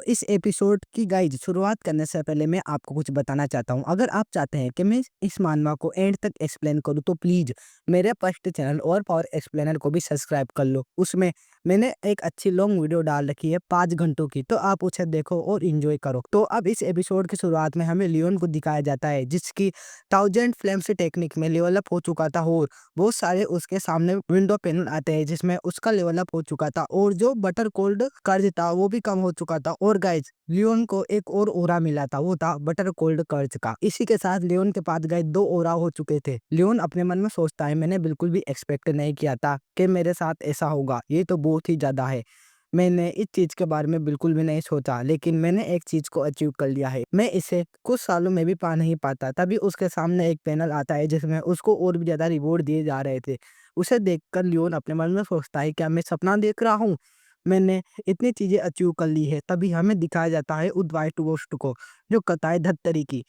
इस एपिसोड की गाइज शुरुआत करने से पहले मैं आपको कुछ बताना चाहता हूँ। अगर आप चाहते हैं कि मैं इस मानवा को एंड तक एक्सप्लेन करूँ तो प्लीज मेरे फर्स्ट चैनल और पावर एक्सप्लेनर को भी सब्सक्राइब कर लो। उसमें मैंने एक अच्छी लॉन्ग वीडियो डाल रखी है 5 घंटों की, तो आप उसे देखो और इंजॉय करो। तो अब इस एपिसोड की शुरुआत में हमें लियोन को दिखाया जाता है जिसकी 1000 फ्लेम्स टेक्निक में लेवल अप हो चुका था और बहुत सारे उसके सामने विंडो पैनल आते हैं जिसमें उसका लेवल अप हो चुका था और जो बटर कोल्ड कर्ज था वो भी कम हो चुका था। और गाइज लियोन को एक और ओरा मिला था, वो था बटर कोल्ड कर्ज का। इसी के साथ लियोन के पास गाइज 2 ओरा हो चुके थे। लियोन अपने मन में सोचता है मैंने बिल्कुल भी एक्सपेक्ट नहीं किया था कि मेरे साथ ऐसा होगा, ये तो बहुत ही ज्यादा है। मैंने इस चीज के बारे में बिल्कुल भी नहीं सोचा, लेकिन मैंने एक चीज को अचीव कर लिया है। मैं इसे कुछ सालों में भी पा नहीं पाता। तभी उसके सामने एक पैनल आता है जिसमें उसको और भी ज्यादा रिवॉर्ड दिए जा रहे थे। उसे देखकर लियोन अपने मन में सोचता है क्या मैं सपना देख रहा हूँ, मैंने इतनी चीजें अचीव कर ली है। तभी हमें दिखाया जाता है उस व्हाइट गोस्ट को जो कताए धत्तरी की।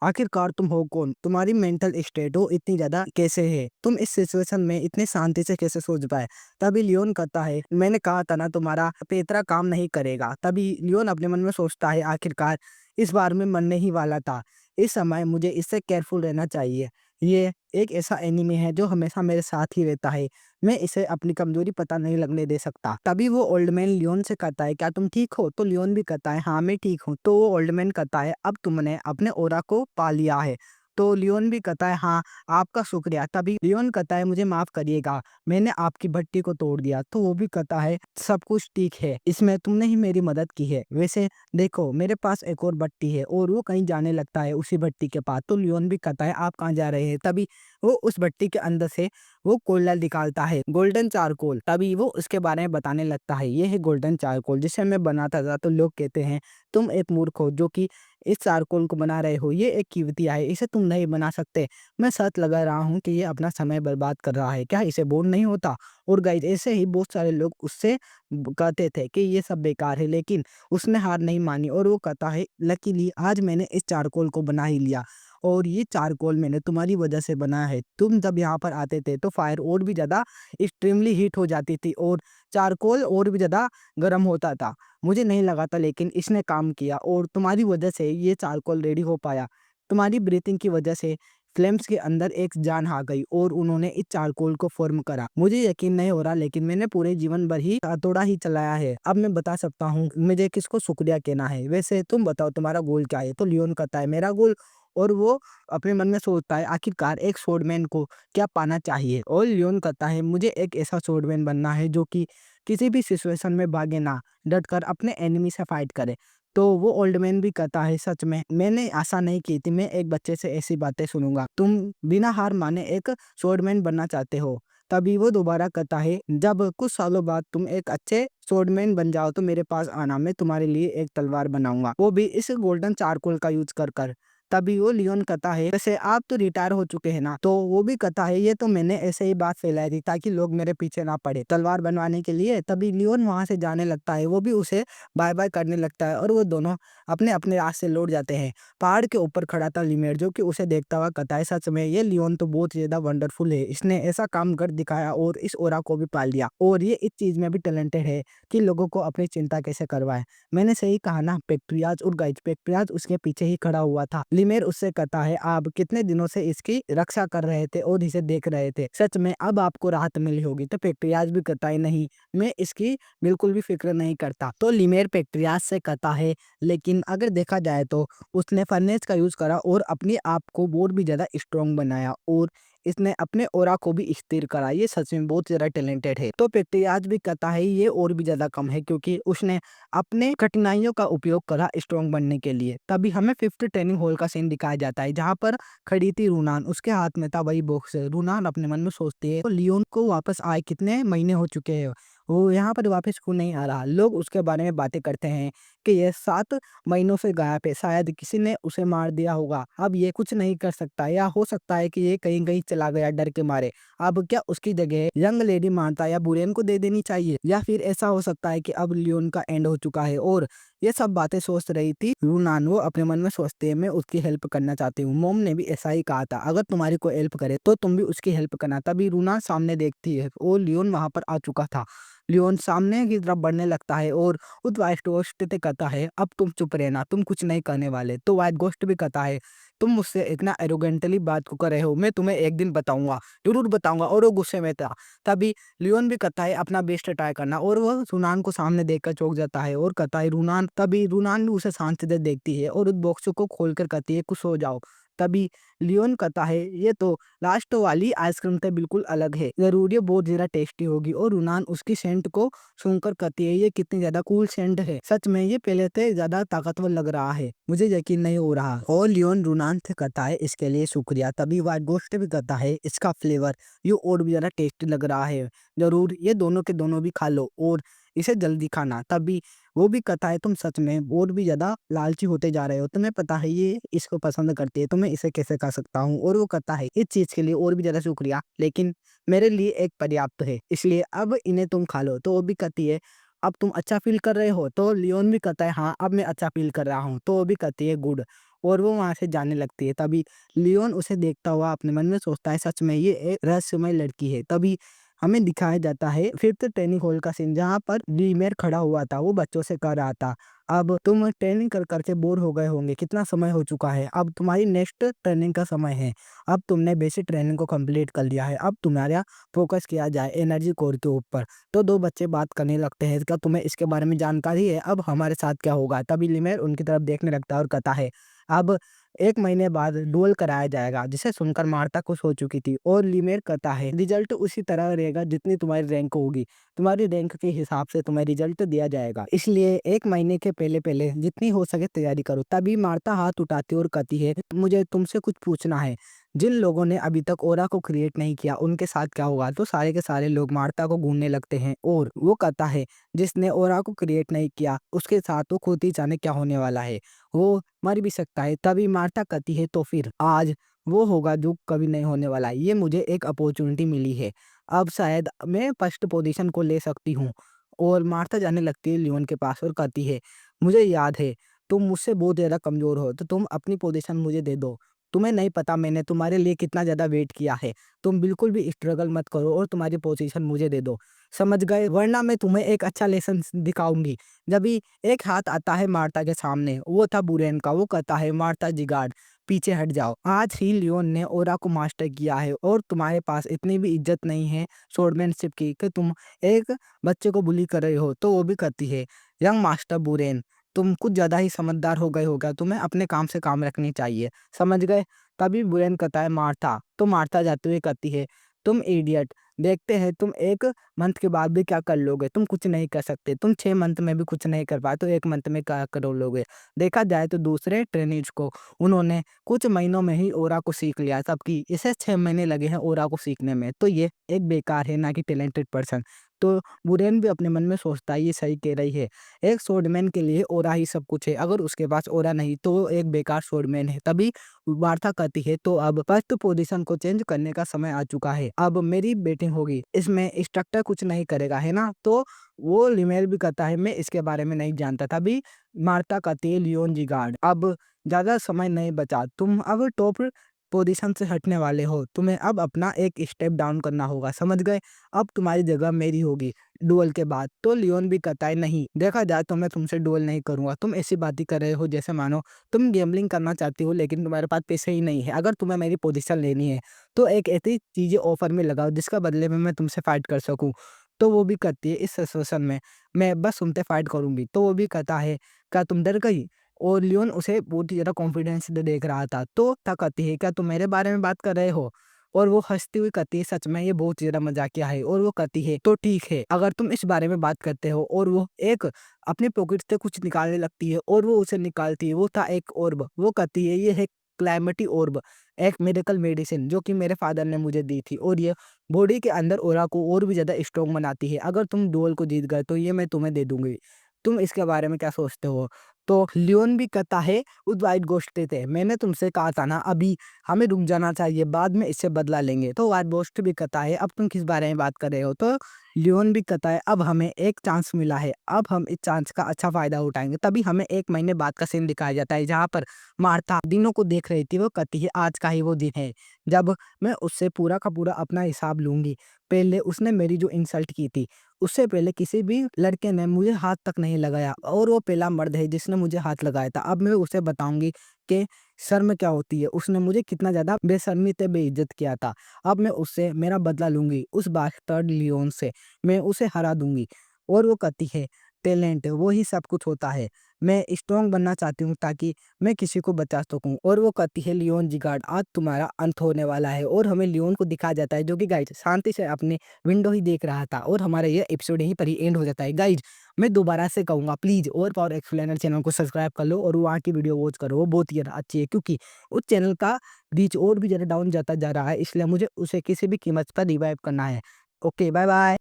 आखिरकार तुम हो कौन, तुम्हारी मेंटल स्टेट हो इतनी ज्यादा कैसे है, तुम इस सिचुएशन में इतनी शांति से कैसे सोच पाए। तभी लियोन कहता है मैंने कहा था ना तुम्हारा पेतरा काम नहीं करेगा। तभी लियोन अपने मन में सोचता है आखिरकार इस बार में मरने ही वाला था, इस समय मुझे इससे केयरफुल रहना चाहिए। ये एक ऐसा एनिमी है जो हमेशा मेरे साथ ही रहता है, मैं इसे अपनी कमजोरी पता नहीं लगने दे सकता। तभी वो ओल्ड मैन लियोन से कहता है क्या तुम ठीक हो, तो लियोन भी कहता है हाँ मैं ठीक हूँ। तो वो ओल्ड मैन कहता है अब तुमने अपने ओरा को पा लिया है। तो लियोन भी कहता है हाँ आपका शुक्रिया। तभी लियोन कहता है मुझे माफ करिएगा, मैंने आपकी भट्टी को तोड़ दिया। तो वो भी कहता है सब कुछ ठीक है, इसमें तुमने ही मेरी मदद की है। वैसे देखो मेरे पास एक और भट्टी है, और वो कहीं जाने लगता है उसी भट्टी के पास। तो लियोन भी कहता है आप कहाँ जा रहे हैं। तभी वो उस भट्टी के अंदर से वो कोयला निकालता है, गोल्डन चारकोल। तभी वो उसके बारे में बताने लगता है ये है गोल्डन चारकोल जिसे मैं बनाता था। तो लोग कहते हैं तुम एक मूर्ख हो जो कि इस चारकोल को बना रहे हो, ये एक कीमतिया है, इसे तुम नहीं बना सकते। मैं शर्त लगा रहा हूँ कि ये अपना समय बर्बाद कर रहा है, क्या इसे बोर नहीं होता। और गाइस ऐसे ही बहुत सारे लोग उससे कहते थे कि ये सब बेकार है, लेकिन उसने हार नहीं मानी और वो कहता है लकीली आज मैंने इस चारकोल को बना ही लिया, और ये चारकोल मैंने तुम्हारी वजह से बनाया है। तुम जब यहाँ पर आते थे तो फायर और भी ज़्यादा एक्सट्रीमली हीट हो जाती थी और चारकोल और भी ज़्यादा गर्म होता था। मुझे नहीं लगा था, लेकिन इसने काम किया और तुम्हारी वजह से ये चारकोल रेडी हो पाया। तुम्हारी ब्रीथिंग की वजह से फ्लेम्स के अंदर एक जान आ गई और उन्होंने इस चारकोल को फॉर्म करा। मुझे यकीन नहीं हो रहा, लेकिन मैंने पूरे जीवन भर ही हथौड़ा ही चलाया है। अब मैं बता सकता हूँ मुझे किसको शुक्रिया कहना है। वैसे तुम बताओ तुम्हारा गोल क्या है। तो लियोन कहता है मेरा गोल, और वो अपने मन में सोचता है आखिरकार एक स्वॉर्डमैन को क्या पाना चाहिए। और लियोन कहता है मुझे एक ऐसा स्वॉर्डमैन बनना है जो कि किसी भी सिचुएशन में भागे ना, डटकर अपने एनिमी से फाइट करे। तो वो ओल्ड मैन भी कहता है सच में मैंने आशा नहीं की थी मैं एक बच्चे से ऐसी बातें सुनूंगा, तुम बिना हार माने एक स्वॉर्डमैन बनना चाहते हो। तभी वो दोबारा कहता है जब कुछ सालों बाद तुम एक अच्छे स्वॉर्डमैन बन जाओ तो मेरे पास आना, मैं तुम्हारे लिए एक तलवार बनाऊंगा, वो भी इस गोल्डन चारकोल का यूज कर कर। तभी वो लियोन कहता है वैसे आप तो रिटायर हो चुके हैं ना। तो वो भी कहता है ये तो मैंने ऐसे ही बात फैलाई थी ताकि लोग मेरे पीछे ना पड़े तलवार बनवाने के लिए। तभी लियोन वहां से जाने लगता है, वो भी उसे बाय बाय करने लगता है और वो दोनों अपने अपने रास्ते लौट जाते हैं। पहाड़ के ऊपर खड़ा था लिमेर जो कि उसे देखता हुआ कहता है सच में ये लियोन तो बहुत ज्यादा वंडरफुल है, इसने ऐसा काम कर दिखाया और इस ओरा को भी पाल दिया, और ये इस चीज में भी टैलेंटेड है कि लोगों को अपनी चिंता कैसे करवाए। मैंने सही कहा ना। पेक्ट्रियाज और गाइज पेक्ट्रियाज उसके पीछे ही खड़ा हुआ था। लिमेर उससे कहता है आप कितने दिनों से इसकी रक्षा कर रहे थे और इसे देख रहे थे, सच में अब आपको राहत मिली होगी। तो पेक्ट्रियाज भी कहता है नहीं मैं इसकी बिल्कुल भी फिक्र नहीं करता। तो लिमेर पेक्ट्रियाज से कहता है लेकिन अगर देखा जाए तो उसने फर्नेस का यूज करा और अपने आप को और भी ज्यादा स्ट्रॉन्ग बनाया, और इसने अपने ओरा को भी स्थिर करा, ये सच में बहुत ज्यादा टैलेंटेड है। तो पेक्ट्रियाज भी कहता है ये और भी ज्यादा कम है क्योंकि उसने अपने कठिनाइयों का उपयोग करा स्ट्रॉन्ग बनने के लिए। तभी हमें फिफ्थ ट्रेनिंग हॉल का सीन दिखाया जाता है जहाँ पर खड़ी थी रूनान, उसके हाथ में था वही बॉक्स। रूनान अपने मन में सोचती है तो लियोन को वापस आए कितने महीने हो चुके हैं, वो यहाँ पर वापस क्यों नहीं आ रहा। लोग उसके बारे में बातें करते हैं कि ये 7 महीनों से गायब है, शायद किसी ने उसे मार दिया होगा, अब ये कुछ नहीं कर सकता, या हो सकता है कि ये कहीं कहीं चला गया डर के मारे। अब क्या उसकी जगह यंग लेडी मार्ता या बुरेन को दे देनी चाहिए, या फिर ऐसा हो सकता है कि अब लियोन का एंड हो चुका है। और ये सब बातें सोच रही थी यूनान, वो अपने मन में सोचते है मैं उसकी हेल्प करना चाहती हूँ। मोम ने भी ऐसा ही कहा था अगर तुम्हारी कोई हेल्प करे तो तुम भी उसकी हेल्प करना। तभी रूना सामने देखती है और लियोन वहां पर आ चुका था। लियोन सामने की तरफ बढ़ने लगता है और उस व्हाइट घोस्ट से कहता है, अब तुम चुप रहना, तुम कुछ नहीं करने वाले। तो व्हाइट घोस्ट भी कहता है, तुम मुझसे इतना एरोगेंटली बात क्यों कर रहे हो, मैं तुम्हें एक दिन बताऊंगा, जरूर बताऊंगा। और वो गुस्से में था। तभी लियोन भी कहता है अपना बेस्ट ट्राई करना, और वह रूनान को सामने देखकर चौंक जाता है और कहता है रूनान। तभी रूनान भी उसे शांति से देखती है और उस बॉक्स को खोलकर कहती है, कुछ हो जाओ। तभी लियोन कहता है, ये तो लास्ट वाली आइसक्रीम से बिल्कुल अलग है, जरूर ये बहुत ज्यादा टेस्टी होगी। और रूनान उसकी सेंट को सूंघकर कहती है, ये कितनी ज्यादा कूल सेंट है, सच में ये पहले से ज्यादा ताकतवर लग रहा है, मुझे यकीन नहीं हो रहा। और लियोन रूनान से कहता है, इसके लिए शुक्रिया। तभी व्हाइट घोस्ट भी कहता है, इसका फ्लेवर ये और भी ज्यादा टेस्टी लग रहा है, जरूर ये दोनों के दोनों भी खा लो और इसे जल्दी खाना। तभी वो भी कहता है, तुम सच में और भी ज्यादा लालची होते जा रहे हो, तुम्हें पता है ये इसको पसंद करती है, तो मैं इसे कैसे खा सकता हूँ। और वो कहता है, इस चीज के लिए और भी ज्यादा शुक्रिया, लेकिन मेरे लिए एक पर्याप्त है, इसलिए अब इन्हें तुम खा लो। तो वो भी कहती है, अब तुम अच्छा फील कर रहे हो। तो लियोन भी कहता है, हाँ अब मैं अच्छा फील कर रहा हूँ। तो वो भी कहती है, गुड। और वो वहां से जाने लगती है। तभी लियोन उसे देखता हुआ अपने मन में सोचता है, सच में ये एक रहस्यमय लड़की है। तभी हमें दिखाया जाता है फिफ्थ ट्रेनिंग हॉल का सीन, जहाँ पर लीमेर खड़ा हुआ था, वो बच्चों से कह रहा था, अब तुम ट्रेनिंग कर करके बोर हो गए होंगे, कितना समय हो चुका है, अब तुम्हारी नेक्स्ट ट्रेनिंग का समय है, अब तुमने बेसिक ट्रेनिंग को कंप्लीट कर लिया है, अब तुम्हारा फोकस किया जाए एनर्जी कोर के ऊपर। तो दो बच्चे बात करने लगते हैं, क्या तुम्हें इसके बारे में जानकारी है, अब हमारे साथ क्या होगा। तभी लिमेर उनकी तरफ देखने लगता है और कहता है, अब 1 महीने बाद डुएल कराया जाएगा। जिसे सुनकर मार्ता खुश हो चुकी थी और लिमेर कहता है, रिजल्ट उसी तरह रहेगा जितनी तुम्हारी रैंक होगी, तुम्हारी रैंक के हिसाब से तुम्हें रिजल्ट दिया जाएगा, इसलिए 1 महीने के पहले पहले जितनी हो सके तैयारी करो। तभी मार्ता हाथ उठाती है और कहती है, मुझे तुमसे कुछ पूछना है, जिन लोगों ने अभी तक ओरा को क्रिएट नहीं किया उनके साथ क्या होगा। तो सारे के सारे लोग मार्ता को घूरने लगते हैं और वो कहता है, जिसने ओरा को क्रिएट नहीं किया उसके साथ तो खुद ही जाने क्या होने वाला है, वो मर भी सकता है। तभी मार्ता कहती है, तो फिर आज वो होगा जो कभी नहीं होने वाला, ये मुझे एक अपॉर्चुनिटी मिली है, अब शायद मैं फर्स्ट पोजीशन को ले सकती हूँ। और मार्ता जाने लगती है लियोन के पास और कहती है, मुझे याद है तुम मुझसे बहुत ज़्यादा कमज़ोर हो, तो तुम अपनी पोजीशन मुझे दे दो, तुम्हें नहीं पता मैंने तुम्हारे लिए कितना ज़्यादा वेट किया है, तुम बिल्कुल भी स्ट्रगल मत करो और तुम्हारी पोजीशन मुझे दे दो, समझ गए, वरना मैं तुम्हें एक अच्छा लेसन दिखाऊंगी। जब भी एक हाथ आता है मार्ता के सामने, वो था बुरेन का, वो कहता है, मार्ता जिगार्ड पीछे हट जाओ, आज ही लियोन ने ओरा को मास्टर किया है और तुम्हारे पास इतनी भी इज्जत नहीं है स्वॉर्डमैनशिप की कि तुम एक बच्चे को बुली कर रहे हो। तो वो भी कहती है, यंग मास्टर बुरेन, तुम कुछ ज्यादा ही समझदार हो गए होगा, तुम्हें अपने काम से काम रखनी चाहिए, समझ गए। तभी बुरेन कहता है, मार्था। तो मार्था जाते हुए कहती है, तुम इडियट, देखते हैं तुम 1 मंथ के बाद भी क्या कर लोगे, तुम कुछ नहीं कर सकते, तुम 6 मंथ में भी कुछ नहीं कर पाए तो 1 मंथ में क्या करो लोगे। देखा जाए तो दूसरे ट्रेनिज को उन्होंने कुछ महीनों में ही ओरा को सीख लिया, सबकी इसे 6 महीने लगे हैं ओरा को सीखने में, तो ये एक बेकार है ना कि टैलेंटेड पर्सन। तो बुरेन भी अपने मन में सोचता है, ये सही कह रही है, एक स्वॉर्डमैन के लिए ओरा ही सब कुछ है, अगर उसके पास ओरा नहीं तो वो एक बेकार स्वॉर्डमैन है। तभी वार्ता कहती है, तो अब फर्स्ट पोजीशन को चेंज करने का समय आ चुका है, अब मेरी बैटिंग होगी, इसमें इंस्ट्रक्टर कुछ नहीं करेगा, है ना। तो वो लिमेल भी कहता है, मैं इसके बारे में नहीं जानता। तभी मार्ता कहती है, लियोन जिगार्ड, अब ज्यादा समय नहीं बचा, तुम अब टॉप पोजीशन से हटने वाले हो, तुम्हें अब अपना एक स्टेप डाउन करना होगा, समझ गए, अब तुम्हारी जगह मेरी होगी डुअल के बाद। तो लियोन भी कहता है, नहीं, देखा जाए तो मैं तुमसे डुअल नहीं करूंगा, तुम ऐसी बातें कर रहे हो जैसे मानो तुम गैम्बलिंग करना चाहती हो लेकिन तुम्हारे पास पैसे ही नहीं है। अगर तुम्हें मेरी पोजीशन लेनी है तो एक ऐसी चीजें ऑफर में लगाओ जिसका बदले में मैं तुमसे फाइट कर सकूं। तो वो भी कहती है, इस सिचुएशन में मैं बस तुमसे फाइट करूंगी। तो वो भी कहता है, क्या तुम डर गई। और लियोन उसे बहुत ही ज्यादा कॉन्फिडेंस से देख रहा था। तो क्या कहती है, क्या तुम मेरे बारे में बात कर रहे हो। और वो हंसती हुई कहती है, सच में ये बहुत ज्यादा मजाकिया है। और वो कहती है, तो ठीक है, अगर तुम इस बारे में बात करते हो। और वो एक अपने पॉकेट से कुछ निकालने लगती है और वो उसे निकालती है, वो था एक ऑर्ब। वो कहती है, ये है क्लाइमेटी ऑर्ब, एक मेडिकल मेडिसिन जो कि मेरे फादर ने मुझे दी थी, और ये बॉडी के अंदर ऑरा को और भी ज्यादा स्ट्रॉन्ग बनाती है। अगर तुम डुअल को जीत गए तो ये मैं तुम्हें दे दूंगी, तुम इसके बारे में क्या सोचते हो। तो लियोन भी कहता है, उस वाइट गोस्ट थे, मैंने तुमसे कहा था ना, अभी हमें रुक जाना चाहिए, बाद में इससे बदला लेंगे। तो वाइट गोस्ट भी कहता है, अब तुम किस बारे में बात कर रहे हो। तो लियोन भी कहता है अब हमें एक चांस मिला है, अब हम इस चांस का अच्छा फ़ायदा उठाएँगे। तभी हमें 1 महीने बाद का सीन दिखाया जाता है जहाँ पर मार्था दिनों को देख रही थी, वो कहती है आज का ही वो दिन है, जब मैं उससे पूरा का पूरा अपना हिसाब लूँगी। पहले उसने मेरी जो इंसल्ट की थी, उससे पहले किसी भी लड़के ने मुझे हाथ तक नहीं लगाया और वो पहला मर्द है जिसने मुझे हाथ लगाया था। अब मैं उसे बताऊँगी कि शर्म क्या होती है, उसने मुझे कितना ज़्यादा बेशर्मी से बेइज़्ज़त किया था। अब मैं उससे मेरा बदला लूँगी, उस बास्टर्ड लियोन से। मैं उसे हरा दूँगी। और वो कहती है टैलेंट वो ही सब कुछ होता है। मैं स्ट्रॉन्ग बनना चाहती हूँ ताकि मैं किसी को बचा सकूँ। और वो कहती है लियोन जिगार्ड आज तुम्हारा अंत होने वाला है। और हमें लियोन को दिखाया जाता है जो कि गाइज़ शांति से अपनी विंडो ही देख रहा था और हमारा ये एपिसोड यहीं पर ही एंड हो जाता है। गाइज़ मैं दोबारा से कहूँगा प्लीज़ और पावर एक्सप्लेनर चैनल को सब्सक्राइब कर लो और वहाँ की वीडियो वॉच करो, वो बहुत ही ज़्यादा अच्छी है क्योंकि उस चैनल का रीच और भी ज़्यादा डाउन जाता जा रहा है, इसलिए मुझे उसे किसी भी कीमत पर रिवाइव करना है। Okay, bye bye.